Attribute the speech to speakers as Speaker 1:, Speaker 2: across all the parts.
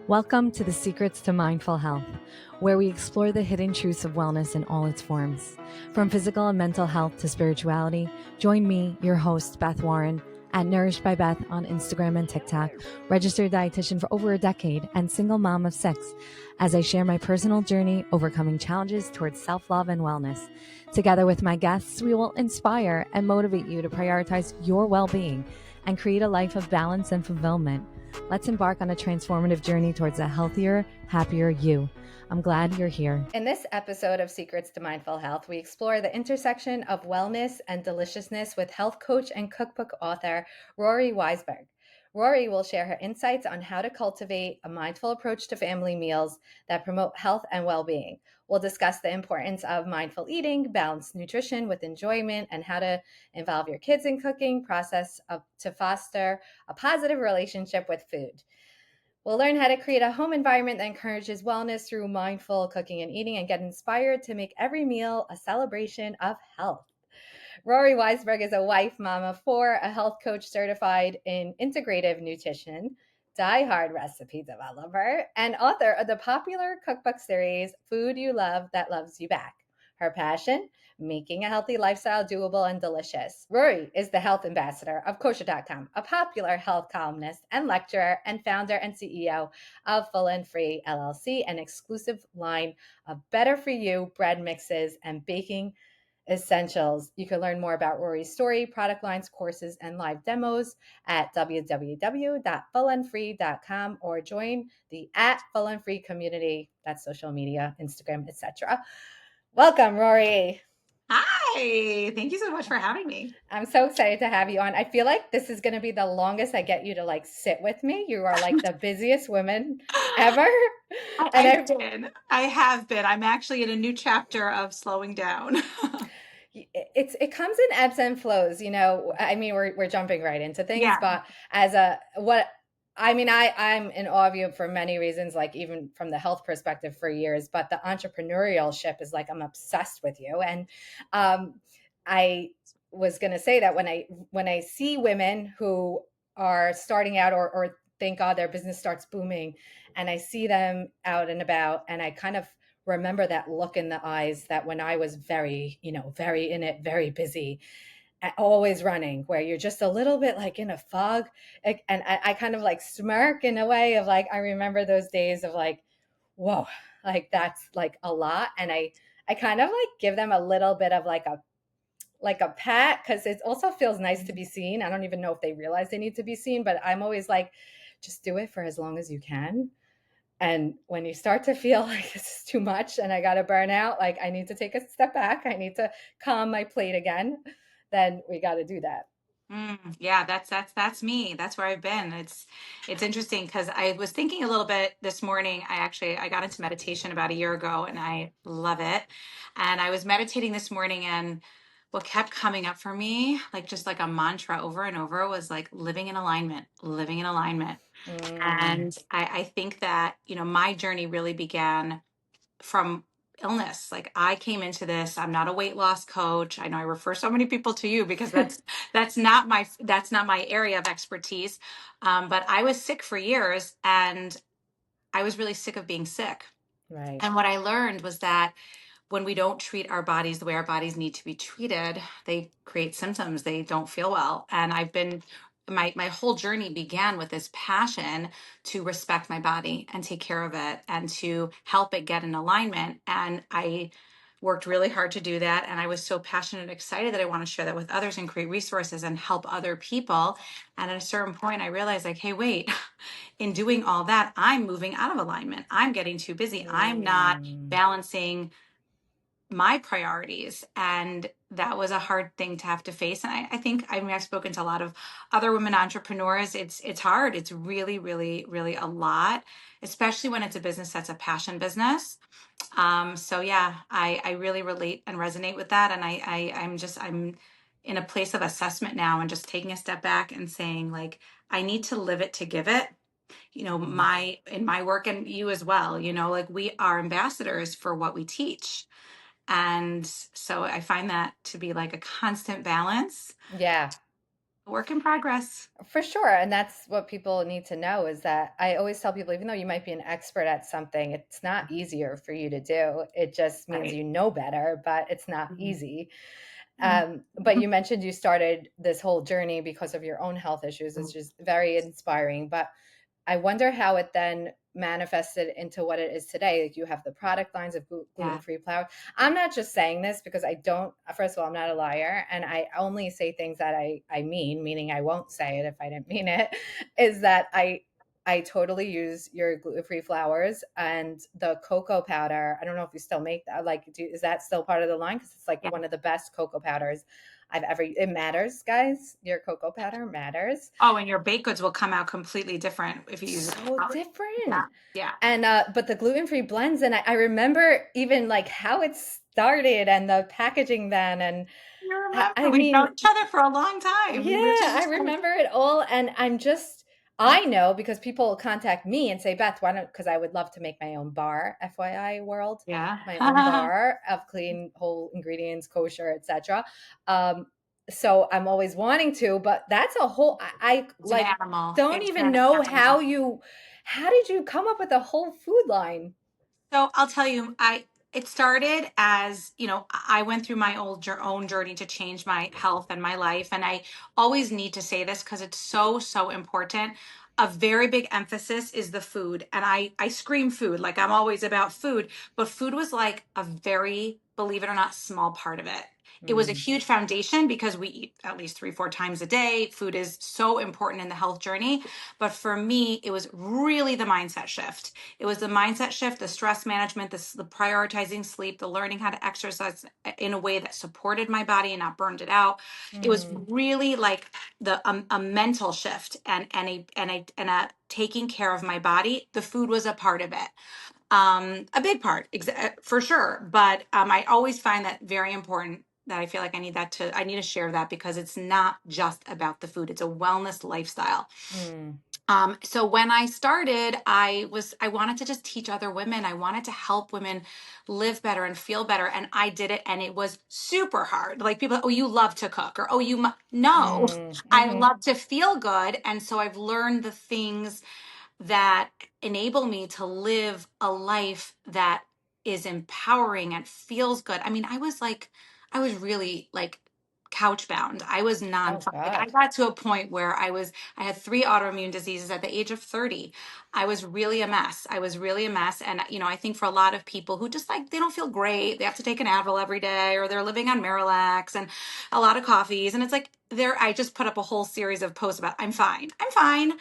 Speaker 1: Welcome to the Secrets to Mindful Health, where we explore the hidden truths of wellness in all its forms. From physical and mental health to spirituality, join me, your host, Beth Warren, at Nourished by Beth on Instagram and TikTok, registered dietitian for over a decade, and single mom of 6, as I share my personal journey overcoming challenges towards self-love and wellness. Together with my guests, we will inspire and motivate you to prioritize your well-being and create a life of balance and fulfillment. Let's embark on a transformative journey towards a healthier, happier you. I'm glad you're here. In this episode of Secrets to Mindful Health, we explore the intersection of wellness and deliciousness with health coach and cookbook author Rory Weisberg. Rory will share her insights on how to cultivate a mindful approach to family meals that promote health and well-being. We'll discuss the importance of mindful eating, balanced nutrition with enjoyment, and how to involve your kids in cooking process to foster a positive relationship with food. We'll learn how to create a home environment that encourages wellness through mindful cooking and eating, and get inspired to make every meal a celebration of health. Rory Weisberg is a wife, mom of 4, a health coach certified in integrative nutrition, die-hard recipe developer, and author of the popular cookbook series, Food You Love That Loves You Back. Her passion? Making a healthy lifestyle doable and delicious. Rory is the health ambassador of kosher.com, a popular health columnist and lecturer, and founder and CEO of Full and Free LLC, an exclusive line of better for you bread mixes and baking essentials. You can learn more about Rory's story, product lines, courses, and live demos at www.fullandfree.com, or join the @fullandfree community. That's social media, Instagram, etc. Welcome, Rory.
Speaker 2: Hi, thank you so much for having me.
Speaker 1: I'm so excited to have you on. I feel like this is going to be the longest I get you to sit with me. You are like the busiest woman ever. And
Speaker 2: I've been, I have been. I'm actually in a new chapter of slowing down.
Speaker 1: it comes in ebbs and flows, I mean, we're jumping right into things,
Speaker 2: Yeah.
Speaker 1: but I'm in awe of you for many reasons, like even from the health perspective for years, but the entrepreneurship is like, I'm obsessed with you. And I was going to say that when I see women who are starting out, or thank God their business starts booming, and I see them out and about, and I kind of remember that look in the eyes that when I was very, very in it, very busy, always running, where you're just a little bit like in a fog. And I kind of like smirk in a way of like, I remember those days of like, whoa, like that's like a lot. And I kind of like give them a little bit of like a pat, because it also feels nice to be seen. I don't even know if they realize they need to be seen, but I'm always like, just do it for as long as you can. And when you start to feel like this is too much and I got to burn out, like I need to take a step back, I need to calm my plate again, then we got to do that.
Speaker 2: Yeah, that's me. That's where I've been. It's interesting because I was thinking a little bit this morning. I got into meditation about a year ago and I love it. And I was meditating this morning, and what kept coming up for me, like just like a mantra over and over, was like living in alignment, living in alignment.
Speaker 1: Mm,
Speaker 2: And I think that, my journey really began from illness. Like, I came into this, I'm not a weight loss coach. I know I refer so many people to you because that's not my area of expertise. But I was sick for years, and I was really sick of being sick.
Speaker 1: right.
Speaker 2: And what I learned was that when we don't treat our bodies the way our bodies need to be treated, they create symptoms. They don't feel well. And I've been my whole journey began with this passion to respect my body and take care of it and to help it get in alignment. And I worked really hard to do that. And I was so passionate and excited that I want to share that with others and create resources and help other people. And at a certain point, I realized, like, hey, wait, in doing all that, I'm moving out of alignment. I'm getting too busy. I'm not
Speaker 1: Mm,
Speaker 2: balancing my priorities. And that was a hard thing to have to face. And I think, I mean, I've spoken to a lot of other women entrepreneurs. It's hard. It's really, really, really a lot, especially when it's a business that's a passion business. So yeah, I really relate and resonate with that. And I'm in a place of assessment now, and just taking a step back and saying, like, I need to live it to give it.
Speaker 1: mm.
Speaker 2: In my work, and you as well, like, we are ambassadors for what we teach. And so I find that to be like a constant balance.
Speaker 1: Yeah.
Speaker 2: Work in progress.
Speaker 3: For sure. And that's what people need to know is that I always tell people, even though you might be an expert at something, it's not easier for you to do. It just means
Speaker 2: Right.
Speaker 3: you know better, but it's not
Speaker 2: Mhm.
Speaker 3: easy.
Speaker 2: Mhm.
Speaker 3: But you mentioned you started this whole journey because of your own health issues, which is very inspiring. But I wonder how it then manifested into what it is today. Like you have the product lines of
Speaker 2: Yeah.
Speaker 3: gluten-free flour. I'm not just saying this because I don't, first of all, I'm not a liar and I only say things that I mean, meaning I won't say it if I didn't mean it, is that I totally use your gluten-free flours and the cocoa powder. I don't know if you still make that. Like, is that still part of the line? Because it's like
Speaker 2: Yeah.
Speaker 3: one of the best cocoa powders I've ever. It matters, guys. Your cocoa powder matters.
Speaker 2: Oh, and your baked goods will come out completely different if you use it.
Speaker 3: So
Speaker 2: Yeah.
Speaker 3: different.
Speaker 2: Yeah.
Speaker 3: And but the gluten-free blends, and I remember even like how it started and the packaging then, and
Speaker 2: You
Speaker 3: I
Speaker 2: remember we've
Speaker 3: mean,
Speaker 2: known each other for a long time.
Speaker 3: yeah,
Speaker 2: We were
Speaker 3: I
Speaker 2: just
Speaker 3: remember it all. And I know because people contact me and say, Beth, why don't, because I would love to make my own bar, FYI world,
Speaker 2: yeah.
Speaker 3: my own bar of clean, whole ingredients, kosher, etc. So I'm always wanting to, but that's a whole, I
Speaker 2: It's an
Speaker 3: like
Speaker 2: animal.
Speaker 3: don't
Speaker 2: It's
Speaker 3: even
Speaker 2: an
Speaker 3: know
Speaker 2: animal.
Speaker 3: how did you come up with a whole food line?
Speaker 2: So I'll tell you, it started as, I went through my own journey to change my health and my life. And I always need to say this because it's so, so important. A very big emphasis is the food. And I scream food, like I'm always about food, but food was like a very, believe it or not, small part of it. It was a
Speaker 3: Mm,
Speaker 2: huge foundation because we eat at least 3, 4 times a day. Food is so important in the health journey. But for me, it was really the mindset shift. It was the mindset shift, the stress management, the prioritizing sleep, the learning how to exercise in a way that supported my body and not burned it out. It was
Speaker 3: mm.
Speaker 2: really like a mental shift and a taking care of my body. The food was a part of it, a big part, for sure. But I always find that very important. That I feel like I need to share that because it's not just about the food. It's a wellness lifestyle.
Speaker 3: Mm.
Speaker 2: So when I started, I wanted to just teach other women. I wanted to help women live better and feel better. And I did it. And it was super hard. Like people, oh, you love to cook or, oh, no,
Speaker 3: Mm,
Speaker 2: I
Speaker 3: mhm.
Speaker 2: love to feel good. And so I've learned the things that enable me to live a life that is empowering and feels good. I mean, I was really like couch bound. I was non
Speaker 3: Oh
Speaker 2: like I
Speaker 3: God.
Speaker 2: got to a point where I had 3 autoimmune diseases at the age of 30. I was really a mess. I was really a mess. And I think for a lot of people who just like they don't feel great, they have to take an Advil every day, or they're living on Marilax and a lot of coffees. And it's like I just put up a whole series of posts about I'm fine. I'm fine.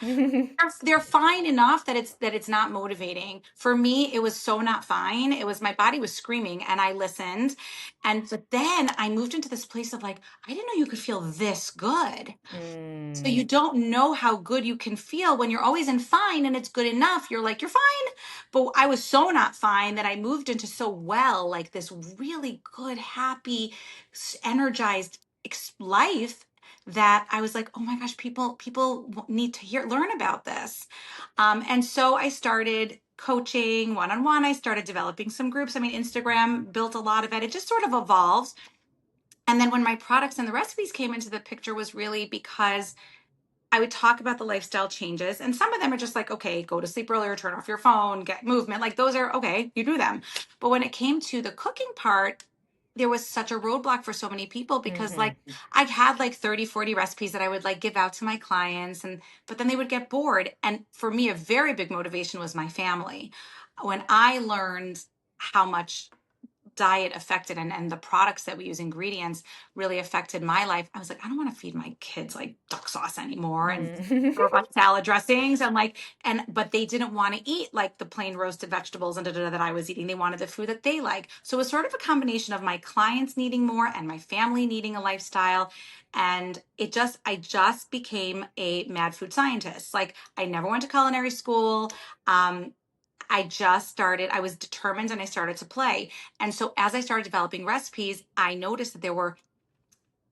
Speaker 2: They're fine enough that it's not motivating. For me, it was so not fine. It was my body was screaming and I listened. And but then I moved into this place of like, I didn't know you could feel this good. So
Speaker 3: Mm,
Speaker 2: you don't know how good you can feel when you're always in fine and it's good enough. You're like, you're fine. But I was so not fine that I moved into so well, like this really good, happy, energized life that I was like, oh my gosh, people need to learn about this. And so I started coaching one on one. I started developing some groups. I mean, Instagram built a lot of it. It just sort of evolved. And then when my products and the recipes came into the picture was really because I would talk about the lifestyle changes. And some of them are just like, okay, go to sleep earlier, turn off your phone, get movement. Like those are okay, you do them. But when it came to the cooking part, there was such a roadblock for so many people because
Speaker 3: hmm.
Speaker 2: like I had like 30, 40 recipes that I would like give out to my clients but then they would get bored. And for me, a very big motivation was my family. When I learned how much diet affected and the products that we use, ingredients, really affected my life, I was like, I don't want to feed my kids like duck sauce anymore and
Speaker 3: Mm.
Speaker 2: or like salad dressings and but they didn't want to eat like the plain roasted vegetables and that I was eating. They wanted the food that they like. So it was sort of a combination of my clients needing more and my family needing a lifestyle. And I just became a mad food scientist. Like I never went to culinary school. Um, I was determined and I started to play. And so as I started developing recipes, I noticed that there were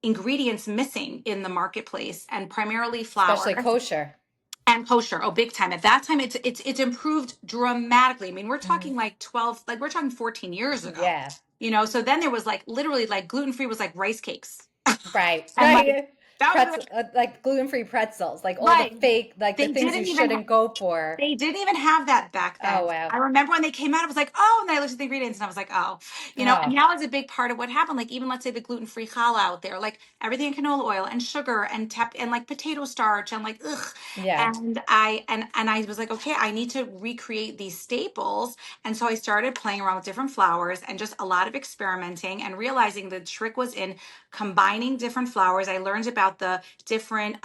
Speaker 2: ingredients missing in the marketplace and primarily
Speaker 3: Especially
Speaker 2: flour
Speaker 3: kosher.
Speaker 2: and kosher. Oh, big time. At that time it's improved dramatically. I mean, we're
Speaker 3: Mm.
Speaker 2: talking like 12, like we're talking 14 years ago.
Speaker 3: Yeah.
Speaker 2: So then there was like literally like gluten-free was like rice cakes.
Speaker 3: Right.
Speaker 2: And like
Speaker 3: Right.
Speaker 2: That was
Speaker 3: pretzel, like gluten-free pretzels, like all the
Speaker 2: right.
Speaker 3: fake, like the
Speaker 2: They
Speaker 3: things you
Speaker 2: didn't even
Speaker 3: shouldn't go for.
Speaker 2: They didn't even have that back
Speaker 3: Oh
Speaker 2: then.
Speaker 3: wow.
Speaker 2: I remember when they came out, I was like, oh, and then I looked at the ingredients and I was like, oh, and
Speaker 3: Oh
Speaker 2: that was a big part of what happened. Like, even let's say the gluten-free challah out there, like everything in canola oil and sugar and and like potato starch and like, ugh.
Speaker 3: yeah.
Speaker 2: And I was like, okay, I need to recreate these staples. And so I started playing around with different flours and just a lot of experimenting and realizing the trick was in combining different flours. I learned about the different,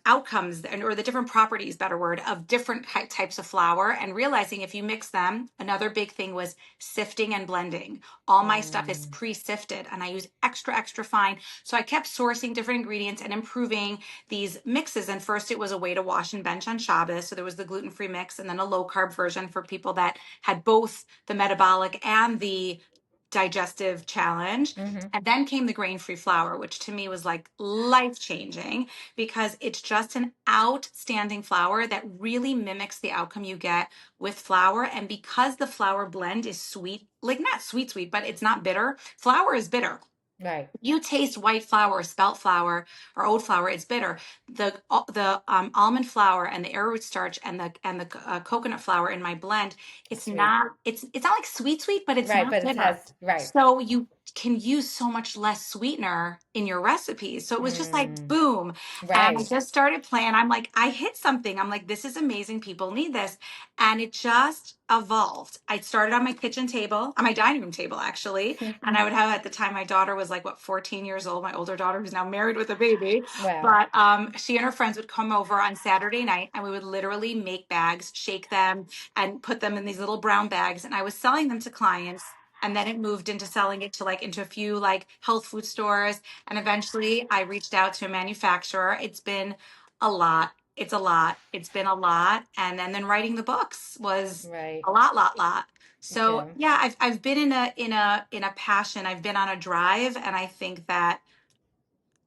Speaker 2: outcomes or the different properties, better word, of different types of flour, and realizing if you mix them. Another big thing was sifting and blending. All my stuff is
Speaker 3: Mm,
Speaker 2: pre-sifted and I use extra fine. So I kept sourcing different ingredients and improving these mixes. And first it was a way to wash and bench on Shabbos. So there was the gluten-free mix, and then a low carb version for people that had both the metabolic and the digestive challenge.
Speaker 3: mm-hmm.
Speaker 2: And then came the grain-free flour, which to me was like life changing, because it's just an outstanding flour that really mimics the outcome you get with flour. And because the flour blend is sweet, like not sweet, but it's not bitter. Flour is bitter.
Speaker 3: Right.
Speaker 2: You taste white flour, spelt flour, or oat flour, it's bitter. The almond flour and the arrowroot starch and the coconut flour in my blend, it's
Speaker 3: Sweet.
Speaker 2: not it's not like sweet, but it's
Speaker 3: Right,
Speaker 2: not
Speaker 3: but it
Speaker 2: bitter.
Speaker 3: has right.
Speaker 2: So you can use so much less sweetener in your recipes. So it was just like
Speaker 3: Mm,
Speaker 2: boom. And I
Speaker 3: right.
Speaker 2: just started playing. I'm like, I hit something. I'm like, this is amazing. People need this. And it just evolved. I started on my kitchen table, on my dining room table, actually. And I would have, at the time, my daughter was like, what, 14 years old, my older daughter, who's now married with a baby.
Speaker 3: Wow.
Speaker 2: But she and her friends would come over on Saturday night, and we would literally make bags, shake them, and put them in these little brown bags. And I was selling them to clients. And then it moved into selling it to into a few like health food stores. And eventually I reached out to a manufacturer. It's been a lot. It's a lot. It's been a lot. And then writing the books was
Speaker 3: Right.
Speaker 2: a lot. So
Speaker 3: Yeah.
Speaker 2: yeah, I've been in a passion. I've been on a drive, and I think that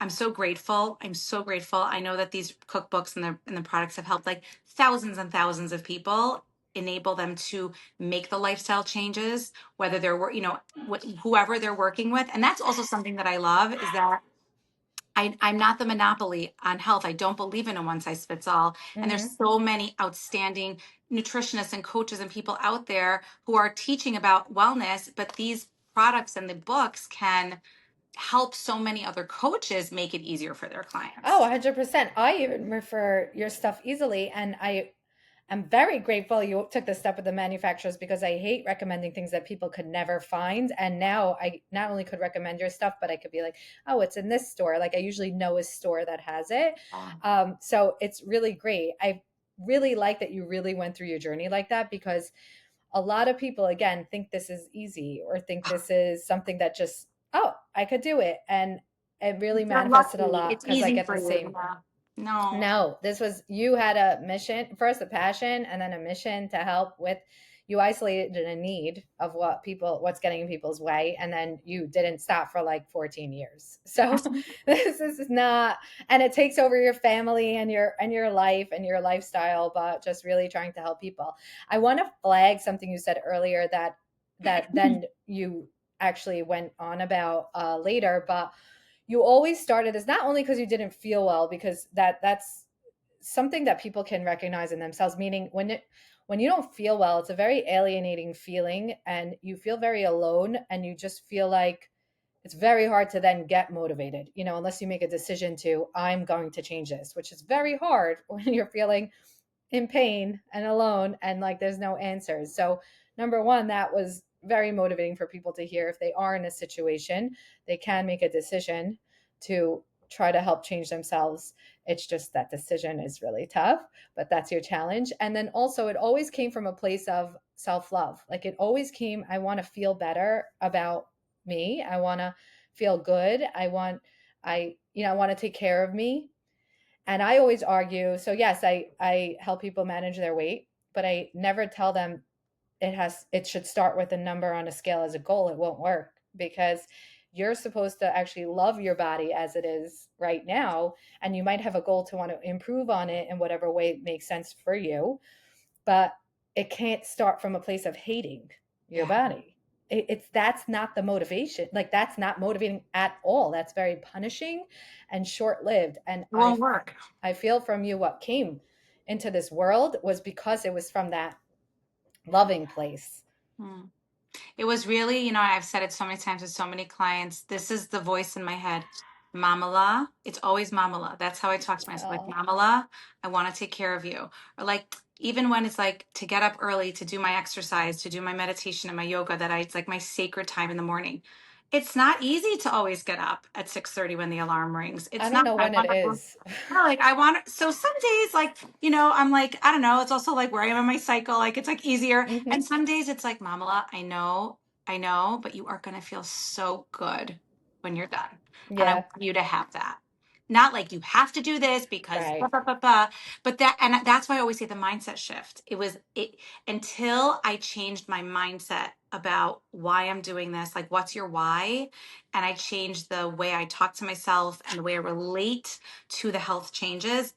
Speaker 2: I'm so grateful. I'm so grateful. I know that these cookbooks and the products have helped like thousands and thousands of people, enable them to make the lifestyle changes, whether whoever they're working with. And that's also something that I love, is that I'm not the monopoly on health. I don't believe in a one size fits all. And there's
Speaker 3: Mm-hmm.
Speaker 2: so many outstanding nutritionists and coaches and people out there who are teaching about wellness, but these products and the books can help so many other coaches make it easier for their
Speaker 3: Oh,
Speaker 2: clients.
Speaker 3: 100%. I even refer your stuff easily, and I'm very grateful you took the step with the manufacturers, because I hate recommending things that people could never find. And now I not only could recommend your stuff, but I could be like, oh, it's in this store. Like I usually know a store that has it.
Speaker 2: Um,
Speaker 3: So it's really great. I really like that you really went through your journey like that, because a lot of people, again, think this is easy or think this is something that just, oh, I could do it. And it really
Speaker 2: you're
Speaker 3: manifested a
Speaker 2: lucky.
Speaker 3: lot
Speaker 2: It's
Speaker 3: because I
Speaker 2: easy
Speaker 3: get
Speaker 2: for
Speaker 3: the
Speaker 2: you.
Speaker 3: same.
Speaker 2: Yeah. No.
Speaker 3: No, this was, you had a mission, first a passion and then a mission to help with, you isolated a need of what's getting in people's way. And then you didn't stop for like 14 years. So this is not, and it takes over your family and your life and your lifestyle, but just really trying to help people. I want to flag something you said earlier that then you actually went on about later, but you always started this not only because you didn't feel well, because that's something that people can recognize in themselves, meaning when you don't feel well, it's a very alienating feeling and you feel very alone, and you just feel like it's very hard to then get motivated, unless you make a decision to, I'm going to change this, which is very hard when you're feeling in pain and alone and like there's no answers. So, number one, that was very motivating for people to hear. If they are in a situation, they can make a decision to try to help change themselves. It's just that decision is really tough, but that's your challenge. And then also, it always came from a place of self love. Like it always came, I want to feel better about me. I want to feel good. I want to take care of me. And I always argue. So yes, I help people manage their weight, but I never tell them it should start with a number on a scale as a goal. It won't work, because you're supposed to actually love your body as it is right now, and you might have a goal to want to improve on it in whatever way makes sense for you, but it can't start from a place of hating your
Speaker 2: Yeah.
Speaker 3: body. it's that's not the motivation. Like that's not motivating at all. That's very punishing and short-lived. And
Speaker 2: It won't work.
Speaker 3: I feel from you what came into this world was because it was from that loving place.
Speaker 2: Hmm. It was really, I've said it so many times with so many clients. This is the voice in my head. Mamala. It's always Mamala. That's how I talk to myself. Like,
Speaker 3: Oh,
Speaker 2: Mamala, I want to take care of you. Or like, even when it's like to get up early, to do my exercise, to do my meditation and my yoga, it's like my sacred time in the morning. It's not easy to always get up at 6:30 when the alarm rings.
Speaker 3: I
Speaker 2: It's
Speaker 3: don't
Speaker 2: not.
Speaker 3: know
Speaker 2: I
Speaker 3: when it
Speaker 2: want to.
Speaker 3: is.
Speaker 2: Like I want. So some days, like I'm like I don't know. It's also like where I am in my cycle. Like it's like easier.
Speaker 3: Hmm.
Speaker 2: And some days it's like, Mamala, I know, but you are going to feel so good when you're done. And I
Speaker 3: Yeah,
Speaker 2: want you to have that. Not like you have to do this because blah,
Speaker 3: right.
Speaker 2: blah, blah, blah. But that's why I always say the mindset shift. It until I changed my mindset about why I'm doing this, like what's your why? And I changed the way I talk to myself and the way I relate to the health changes.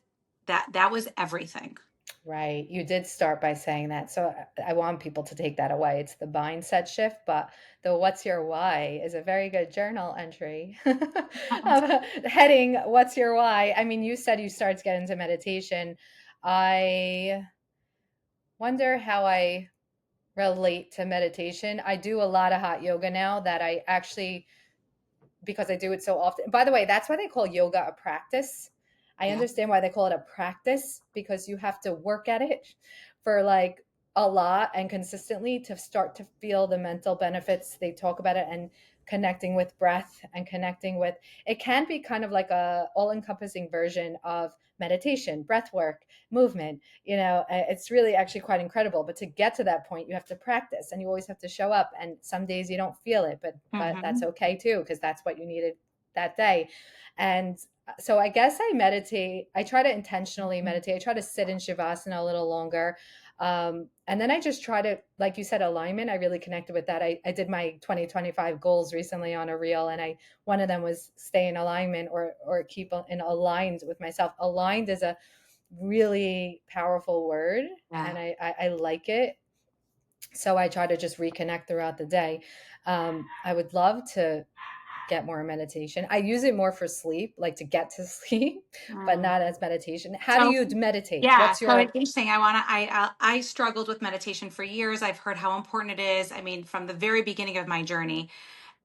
Speaker 2: That was everything.
Speaker 3: Right. You did start by saying that. So I want people to take that away. It's the mindset shift, but the what's your why is a very good journal entry. Heading, what's your why? I mean, you said you started to get into meditation. I wonder how I relate to meditation. I do a lot of hot yoga now that I actually, because I do it so often. By the way, that's why they call yoga a practice. I
Speaker 2: Yeah.
Speaker 3: understand why they call it a practice because you have to work at it for like a lot and consistently to start to feel the mental benefits. They talk about it and connecting with breath and connecting with it can be kind of like a all-encompassing version of meditation, breath work, movement. It's really actually quite incredible, but to get to that point you have to practice and you always have to show up, and some days you don't feel it, but that's
Speaker 2: Hmm.
Speaker 3: okay too because that's what you needed that day. And so I guess I meditate. I try to intentionally meditate. I try to sit in shavasana a little longer. And then I just try to, like you said, alignment. I really connected with that. I did my 2025 goals recently on a reel, and one of them was stay in alignment or keep in aligned with myself. Aligned is a really powerful word,
Speaker 2: Yeah.
Speaker 3: and I like it. So I try to just reconnect throughout the day. I would love to get more meditation. I use it more for sleep, like to get to sleep, but
Speaker 2: Mm.
Speaker 3: not as meditation. How do
Speaker 2: So
Speaker 3: you meditate?
Speaker 2: yeah,
Speaker 3: What's
Speaker 2: so it's
Speaker 3: your
Speaker 2: interesting. I struggled with meditation for years. I've heard how important it is. I mean, from the very beginning of my journey,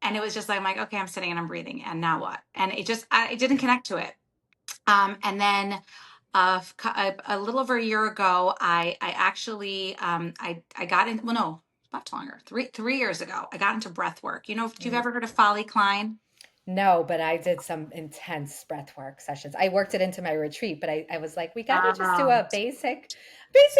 Speaker 2: and it was just like I'm like, okay, I'm sitting and I'm breathing, and now what? And it didn't connect to it. And then a little over a year ago, I actually I got in. Well, no, much longer. Three years ago, I got into breath work. If you've
Speaker 3: mm,
Speaker 2: ever heard of Folly Klein.
Speaker 3: no, but I did some intense breath work sessions. I worked it into my retreat, but I was like, we got to just do a basic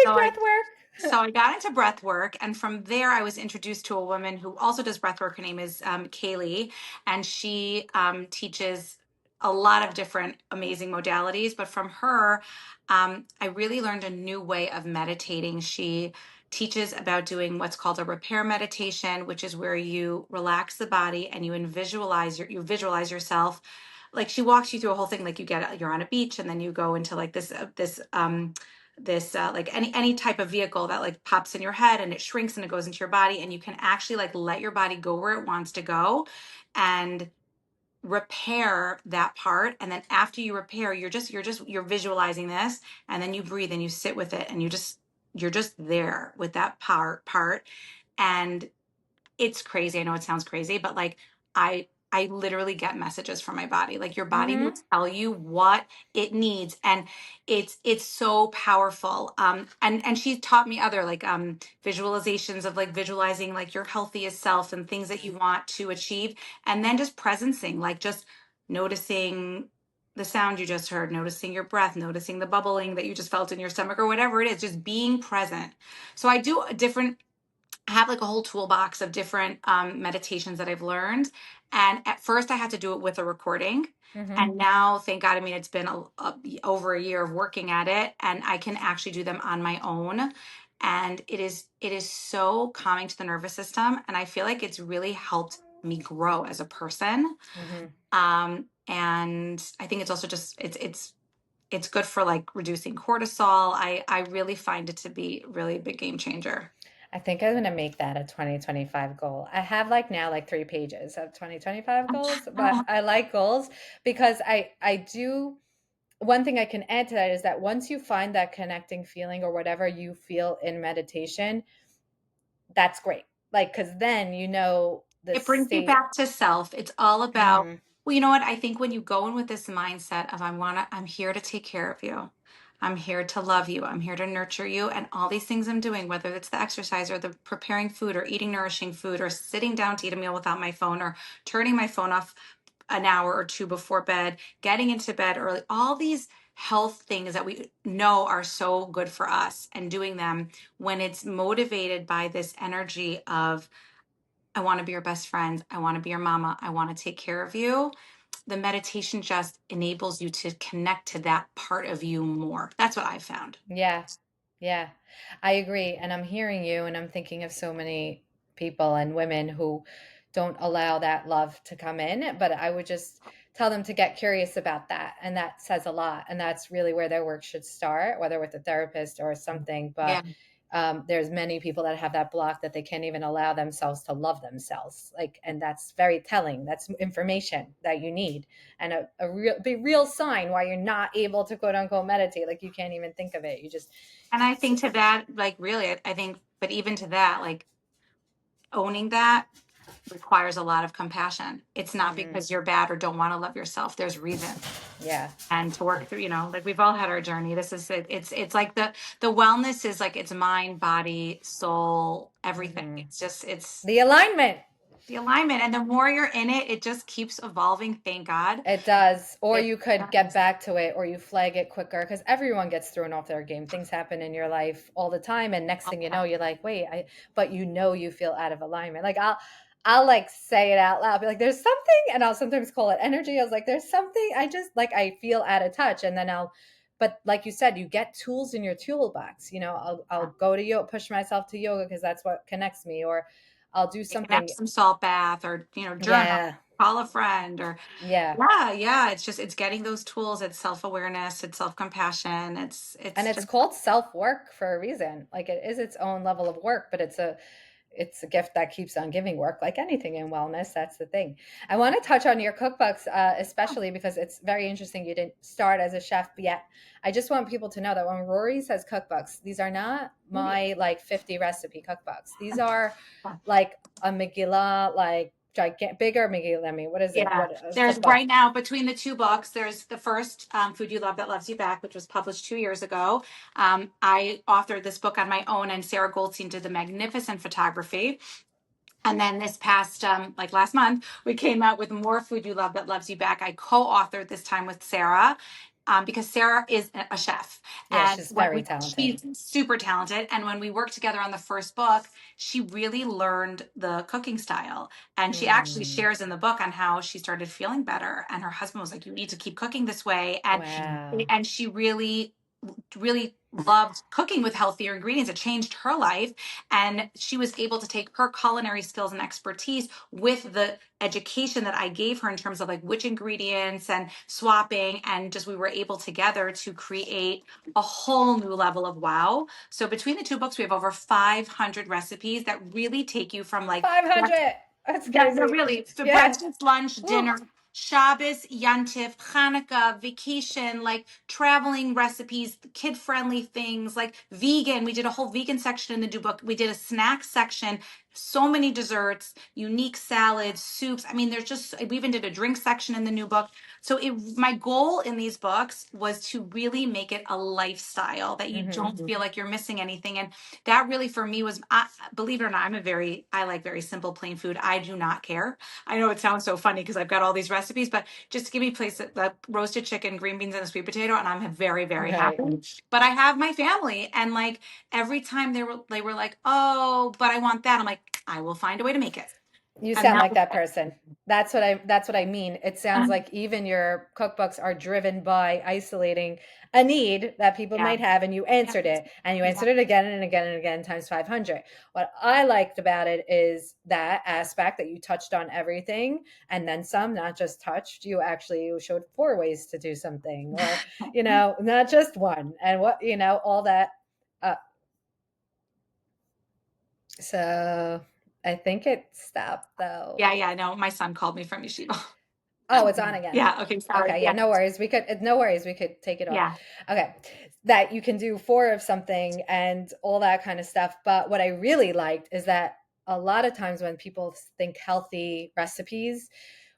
Speaker 2: So I
Speaker 3: breath work.
Speaker 2: So I got into breath work, and from there, I was introduced to a woman who also does breath work. Her name is Kaylee, and she teaches a lot of different amazing modalities. But from her, I really learned a new way of meditating. She teaches about doing what's called a repair meditation, which is where you relax the body and you visualize yourself. Like she walks you through a whole thing. Like you're on a beach, and then you go into like this like any type of vehicle that like pops in your head and it shrinks and it goes into your body, and you can actually like let your body go where it wants to go and repair that part. And then after you repair, you're visualizing this, and then you breathe and you sit with it, and you're just there with that part. And it's crazy. I know it sounds crazy, but like I literally get messages from my body. Like your body will
Speaker 3: Hmm.
Speaker 2: tell you what it needs, and it's so powerful. And she taught me other like visualizations of like visualizing like your healthiest self and things that you want to achieve, and then just presencing, like just noticing the sound you just heard, noticing your breath, noticing the bubbling that you just felt in your stomach or whatever it is, just being present. So I do a different I have like a whole toolbox of different meditations that I've learned. And at first, I had to do it with a recording.
Speaker 3: Hmm.
Speaker 2: And now, thank God, I mean, it's been over a year of working at it, and I can actually do them on my own. And it is so calming to the nervous system. And I feel like it's really helped me grow as a person.
Speaker 3: Hmm.
Speaker 2: And I think it's also just it's good for like reducing cortisol. I really find it to be really a big game changer.
Speaker 3: I think I'm gonna make that a 2025 goal. I have like now like 3 pages of 2025 goals, but I like goals because I do. One thing I can add to that is that once you find that connecting feeling or whatever you feel in meditation, that's great. Like, because then you know the
Speaker 2: It brings you
Speaker 3: state.
Speaker 2: back to self. It's all about,
Speaker 3: Hmm.
Speaker 2: well, you know what? I think when you go in with this mindset of I'm here to take care of you. I'm here to love you. I'm here to nurture you. And all these things I'm doing, whether it's the exercise or the preparing food or eating nourishing food or sitting down to eat a meal without my phone or turning my phone off an hour or two before bed, getting into bed early, all these health things that we know are so good for us and doing them when it's motivated by this energy of I want to be your best friend. I want to be your mama. I want to take care of you. The meditation just enables you to connect to that part of you more. That's what I found.
Speaker 3: Yeah, yeah, I agree. And I'm hearing you, and I'm thinking of so many people and women who don't allow that love to come in. But I would just tell them to get curious about that. And that says a lot. And that's really where their work should start, whether with a therapist or something.
Speaker 2: Yeah.
Speaker 3: But there's many people that have that block that they can't even allow themselves to love themselves. Like, and that's very telling. That's information that you need, and a real sign why you're not able to quote unquote meditate. Like you can't even think of it. You just,
Speaker 2: And I think to that, like, really, I think, but even to that, like, owning that requires a lot of compassion. It's not
Speaker 3: mhm,
Speaker 2: because you're bad or don't want to love yourself. There's reason.
Speaker 3: yeah.
Speaker 2: And to work through, like we've all had our journey. This is it. It's like the wellness is like it's mind, body, soul, everything.
Speaker 3: Hmm.
Speaker 2: It's
Speaker 3: The alignment.
Speaker 2: the alignment. And the more you're in it, it just keeps evolving. Thank God.
Speaker 3: It does. Or
Speaker 2: It
Speaker 3: you could get
Speaker 2: does.
Speaker 3: back to it, or you flag it quicker because everyone gets thrown off their game. Things happen in your life all the time. And next thing you know, you're like, wait, but you know, you feel out of alignment. Like I'll like say it out loud, be like, there's something, and I'll sometimes call it energy. I was like, there's something I just like, I feel out of touch. And then but like you said, you get tools in your toolbox. I'll go to yoga, push myself to yoga because that's what connects me, or I'll do
Speaker 2: Take an
Speaker 3: something.
Speaker 2: Epsom salt bath or, journal,
Speaker 3: Yeah.
Speaker 2: call a friend or
Speaker 3: Yeah.
Speaker 2: yeah. It's getting those tools. It's self-awareness. It's self-compassion.
Speaker 3: And
Speaker 2: It's
Speaker 3: it's
Speaker 2: just,
Speaker 3: called self work for a reason. Like it is its own level of work, but it's a gift that keeps on giving work, like anything in wellness. That's the thing. I want to touch on your cookbooks, especially because it's very interesting. You didn't start as a chef yet. I just want people to know that when Rory says cookbooks, these are not my like 50 recipe cookbooks. These are like a Megillah, like gigantic, bigger Megillah. I mean, what is it?
Speaker 2: yeah,
Speaker 3: What's the
Speaker 2: there's
Speaker 3: book?
Speaker 2: right now between the two books, there's the first Food You Love That Loves You Back, which was published 2 years ago. I authored this book on my own, and Sarah Goldstein did the magnificent photography. And then this past, like last month, we came out with more Food You Love That Loves You Back. I co-authored this time with Sarah. Because Sarah is a chef,
Speaker 3: Yeah,
Speaker 2: and
Speaker 3: she's very talented.
Speaker 2: she's super talented. And when we worked together on the first book, she really learned the cooking style. And she actually
Speaker 3: Mm,
Speaker 2: shares in the book on how she started feeling better. And her husband was like, "You need to keep cooking this way." And
Speaker 3: wow.
Speaker 2: she really loved cooking with healthier ingredients. It changed her life. And she was able to take her culinary skills and expertise with the education that I gave her in terms of like which ingredients and swapping. And just we were able together to create a whole new level of wow. So between the two books, we have over 500 recipes that really take you from like
Speaker 3: 500. That's
Speaker 2: yeah, they're
Speaker 3: crazy.
Speaker 2: really so
Speaker 3: Yeah.
Speaker 2: breakfast, lunch,
Speaker 3: Woo.
Speaker 2: dinner, Shabbos, Yantif, Hanukkah, vacation, like traveling recipes, kid-friendly things, like vegan. We did a whole vegan section in the do book. We did a snack section, so many desserts, unique salads, soups. I mean, there's just we even did a drink section in the new book. So my goal in these books was to really make it a lifestyle that you
Speaker 3: Hmm.
Speaker 2: don't feel like you're missing anything. And that really for me was, believe it or not, I like very simple, plain food. I do not care. I know it sounds so funny because I've got all these recipes, but just give me place the roasted chicken, green beans, and a sweet potato, and I'm very, very
Speaker 3: Right.
Speaker 2: happy. But I have my family, and like every time they were like, "Oh, but I want that," I'm like, "I will find a way to make it."
Speaker 3: You
Speaker 2: And
Speaker 3: sound
Speaker 2: that
Speaker 3: like
Speaker 2: was
Speaker 3: that person. That's what I mean. It sounds like even your cookbooks are driven by isolating a need that people
Speaker 2: yeah,
Speaker 3: might have, and you
Speaker 2: yeah,
Speaker 3: answered it, and you
Speaker 2: yeah.
Speaker 3: answered it again and again and again times 500. What I liked about it is that aspect that you touched on everything and then some, not just touched. You showed 4 ways to do something, or not just one, and all that. Uh, So I think it stopped though.
Speaker 2: Yeah, no, my son called me from yeshiva.
Speaker 3: Oh, it's on again.
Speaker 2: Yeah, okay, sorry.
Speaker 3: Okay, yeah,
Speaker 2: Yeah,
Speaker 3: no worries. No worries. We could take it off.
Speaker 2: yeah,
Speaker 3: Okay. That you can do four of something and all that kind of stuff. But what I really liked is that a lot of times when people think healthy recipes,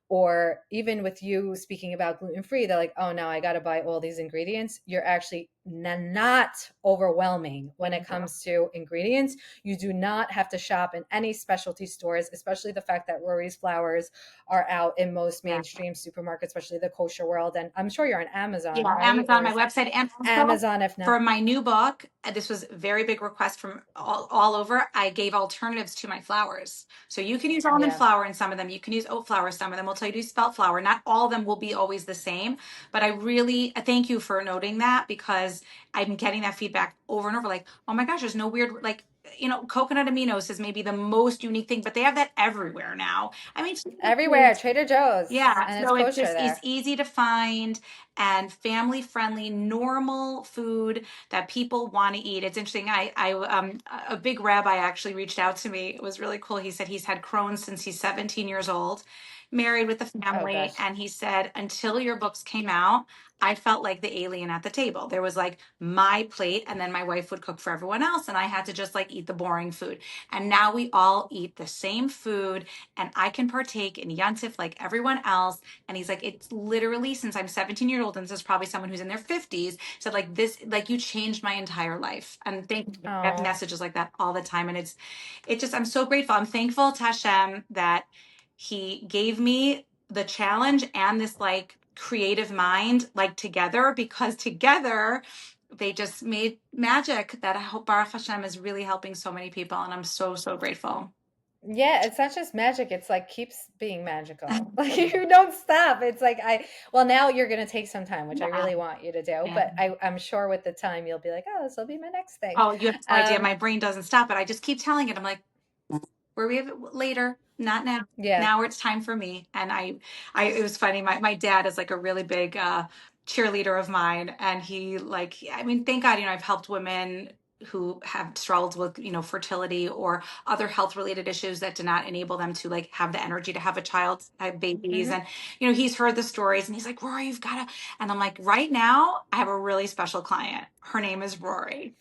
Speaker 3: or even with you speaking about gluten free, they're like, oh no, I got to buy all these ingredients. You're actually not overwhelming when it comes to ingredients. You do not have to shop in any specialty stores, especially the fact that Rory's flours are out in most
Speaker 2: yeah.
Speaker 3: mainstream supermarkets, especially the kosher world. And I'm sure you're on Amazon,
Speaker 2: Yeah,
Speaker 3: right?
Speaker 2: Amazon,
Speaker 3: Or
Speaker 2: my
Speaker 3: is
Speaker 2: website, and also
Speaker 3: Amazon, if not?
Speaker 2: for my new book, this was a very big request from all over. I gave alternatives to my flours. So you can use almond
Speaker 3: Yeah.
Speaker 2: flour in some of them. You can use oat flour. Some of them will tell you to use spelt flour. Not all of them will be always the same. But I really thank you for noting that, because I'm getting that feedback over and over. Like, oh my gosh, there's no weird, like, coconut aminos is maybe the most unique thing, but they have that everywhere now. I mean,
Speaker 3: Everywhere, Trader Joe's,
Speaker 2: yeah,
Speaker 3: and it's
Speaker 2: so it's
Speaker 3: kosher
Speaker 2: just it's
Speaker 3: there.
Speaker 2: easy to find and family friendly, normal food that people want to eat. It's interesting. I a big rabbi actually reached out to me. It was really cool. He said he's had Crohn's since he's 17 years old, married with a
Speaker 3: Oh
Speaker 2: family,
Speaker 3: gosh.
Speaker 2: and he said until your books came out, I felt like the alien at the table. There was like my plate, and then my wife would cook for everyone else, and I had to just like eat the boring food. And now we all eat the same food, and I can partake in Yantif like everyone else. And he's like, it's literally since I'm 17 years old, and this is probably someone who's in their 50s, said like this, like you changed my entire life. And thank you. I have
Speaker 3: Oh.
Speaker 2: messages like that all the time. And it just, I'm so grateful. I'm thankful to Hashem that he gave me the challenge and this like creative mind like together, because together they just made magic that I hope Baruch Hashem is really helping so many people. And I'm so, so grateful.
Speaker 3: Yeah, it's not just magic, it's like keeps being magical. Like you don't stop. It's like well, now you're gonna take some time, which I
Speaker 2: Yeah.
Speaker 3: really want you to do,
Speaker 2: Yeah.
Speaker 3: but I'm sure with the time you'll be like, oh, this will be my next thing.
Speaker 2: Oh, you have no idea. My brain doesn't stop, but I just keep telling it. I'm like, where we have it later, not now.
Speaker 3: Yeah.
Speaker 2: Now it's time for me. And it was funny. My dad is like a really big cheerleader of mine, and he like, I mean, thank God, I've helped women who have struggled with, fertility or other health related issues that do not enable them to like have the energy to have a child, have babies.
Speaker 3: Hmm.
Speaker 2: And, he's heard the stories, and he's like, Rory, you've got to, and I'm like, right now I have a really special client. Her name is Rory.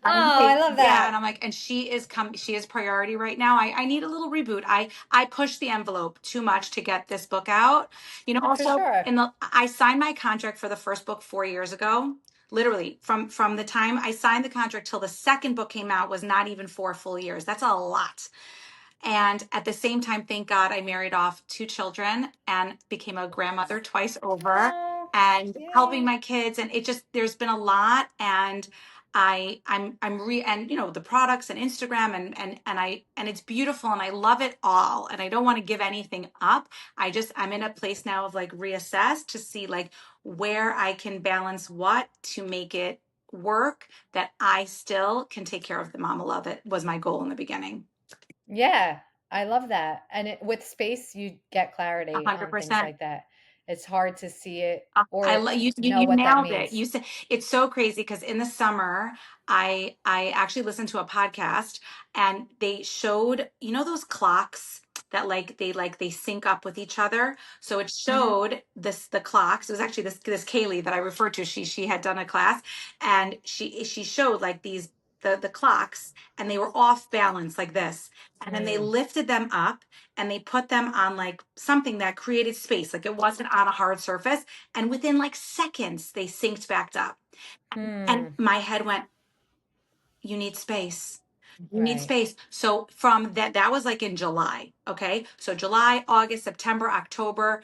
Speaker 3: Oh, I love
Speaker 2: Yeah, and
Speaker 3: that.
Speaker 2: I'm like, and she is priority right now. I need a little reboot. I pushed the envelope too much to get this book out.
Speaker 3: For
Speaker 2: Also
Speaker 3: sure.
Speaker 2: I signed my contract for the first book 4 years ago. Literally from the time I signed the contract till the second book came out was not even 4 full years. That's a lot. And at the same time, thank God, I married off 2 children and became a grandmother twice over,
Speaker 3: Oh,
Speaker 2: and helping
Speaker 3: yay.
Speaker 2: my kids. And it just, there's been a lot. And and the products and Instagram and it's beautiful and I love it all. And I don't want to give anything up. I'm in a place now of like reassess to see like where I can balance what to make it work, that I still can take care of the mama love. It was my goal in the beginning.
Speaker 3: Yeah, I love that. And with space, you get
Speaker 2: A
Speaker 3: clarity
Speaker 2: hundred
Speaker 3: on things
Speaker 2: percent.
Speaker 3: like that. It's hard to see it
Speaker 2: I
Speaker 3: or
Speaker 2: you, you
Speaker 3: know
Speaker 2: you
Speaker 3: what that
Speaker 2: nailed it.
Speaker 3: means.
Speaker 2: You said it's so crazy because in the summer I actually listened to a podcast, and they showed, those clocks that they sync up with each other. So it
Speaker 3: Hmm.
Speaker 2: showed the clocks. It was actually this Kaylee that I referred to. She had done a class, and she showed like these the clocks, and they were off balance like this. And then they
Speaker 3: Mm.
Speaker 2: lifted them up and they put them on like something that created space, like it wasn't on a hard surface. And within like seconds, they synced back up. And
Speaker 3: Hmm.
Speaker 2: my head went, you need space. You need
Speaker 3: Right.
Speaker 2: space. So from that was like in July. Okay. So July, August, September, October,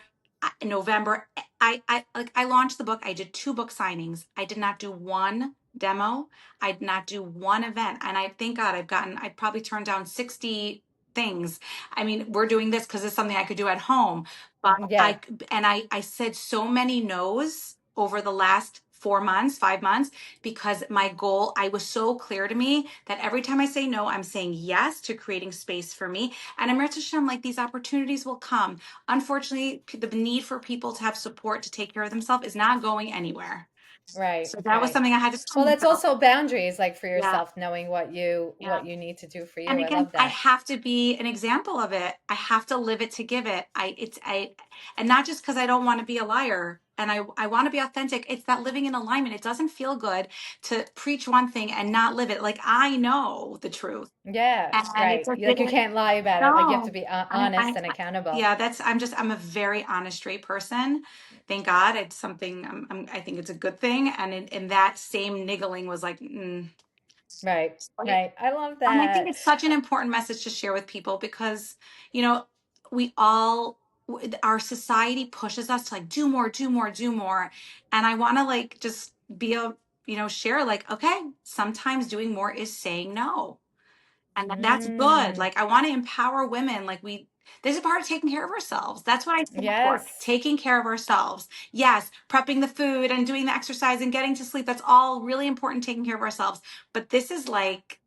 Speaker 2: November. I launched the book. I did 2 book signings. I did not do one demo. I did not do one event. And I thank God I probably turned down 60 things. I mean, we're doing this because it's something I could do at home. But
Speaker 3: Yeah.
Speaker 2: I said so many no's over the last 4 months, 5 months, because my goal, I was so clear to me that every time I say no, I'm saying yes to creating space for me. And I'm Hashem, like these opportunities will come. Unfortunately, the need for people to have support to take care of themselves is not going anywhere.
Speaker 3: Right,
Speaker 2: So that was
Speaker 3: right.
Speaker 2: something I had to tell
Speaker 3: Well, that's
Speaker 2: myself.
Speaker 3: also boundaries, like, for
Speaker 2: Yeah,
Speaker 3: yourself, knowing
Speaker 2: yeah.
Speaker 3: what you need to do for
Speaker 2: And
Speaker 3: you. I
Speaker 2: again,
Speaker 3: love
Speaker 2: I
Speaker 3: that.
Speaker 2: have to be an example of it. I have to live it to give it. And not just because I don't want to be a liar and I want to be authentic. It's that living in alignment. It doesn't feel good to preach one thing and not live it. Like I know the truth,
Speaker 3: Yeah,
Speaker 2: and it
Speaker 3: right.
Speaker 2: just
Speaker 3: Like, you
Speaker 2: didn't.
Speaker 3: can't lie about it. Like, you have to
Speaker 2: No,
Speaker 3: be
Speaker 2: I
Speaker 3: honest and accountable.
Speaker 2: yeah, I'm a very honest, straight person. Thank God. It's something I think it's a good thing. And in that same niggling was like,
Speaker 3: Right, right. I love
Speaker 2: and I think
Speaker 3: that.
Speaker 2: it's such an important message to share with people because, you know, we all, our society pushes us to like do more, do more, do more. And I want to like just be share like, okay, sometimes doing more is saying no. And that's good.
Speaker 3: Mm,
Speaker 2: Like, I want to empower women. This is part of taking care of ourselves. That's what I stand for.
Speaker 3: yes.
Speaker 2: Taking care of ourselves. Yes, prepping the food and doing the exercise and getting to sleep. That's all really important, taking care of ourselves. But this is like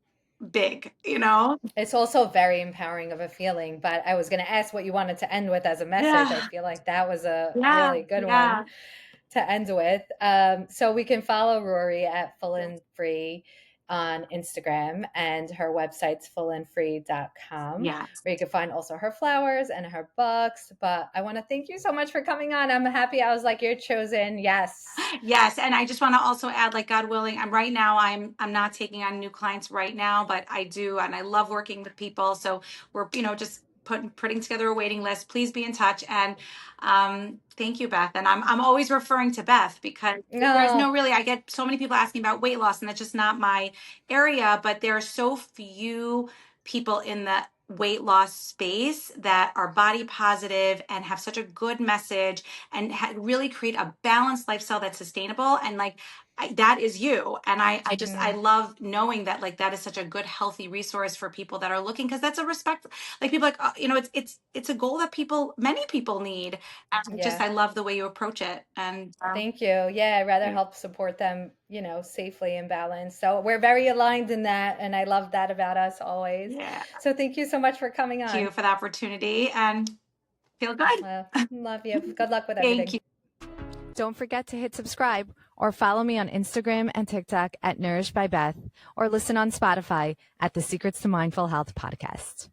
Speaker 2: big, you know?
Speaker 3: It's also very empowering of a feeling, but I was gonna ask what you wanted to end with as a message. I
Speaker 2: Yeah,
Speaker 3: feel like that was a
Speaker 2: yeah,
Speaker 3: really good one
Speaker 2: yeah,
Speaker 3: to end with. So we can follow Rory at Full and Free on Instagram, and her website's fullandfree.com,
Speaker 2: yeah.
Speaker 3: where you can find also her flowers and her books. But I want to thank you so much for coming on. I'm happy I was like your chosen. Yes.
Speaker 2: Yes, and I just want to also add, like God willing, I'm not taking on new clients right now, but I do, and I love working with people. So we're just putting together a waiting list. Please be in touch, and thank you, Beth. And I'm always referring to Beth because there's no
Speaker 3: No.
Speaker 2: really. I get so many people asking about weight loss, and that's just not my area. But there are so few people in the weight loss space that are body positive and have such a good message and really create a balanced lifestyle that's sustainable. And like that is you. And I
Speaker 3: Mm,
Speaker 2: love knowing that like that is such a good healthy resource for people that are looking, because that's a respect, like people like it's a goal that many people need. And
Speaker 3: yeah.
Speaker 2: I love the way you approach it. And
Speaker 3: Thank you. Yeah, I'd rather
Speaker 2: yeah,
Speaker 3: help support them, safely and balanced. So we're very aligned in that, and I love that about us always.
Speaker 2: yeah,
Speaker 3: So thank you so much for coming
Speaker 2: thank you
Speaker 3: on.
Speaker 2: for the opportunity and feel good.
Speaker 3: Love you. Good luck with
Speaker 2: Thank
Speaker 3: everything.
Speaker 2: you.
Speaker 1: Don't forget to hit subscribe or follow me on Instagram and TikTok at Nourished by Beth, or listen on Spotify at the Secrets to Mindful Health podcast.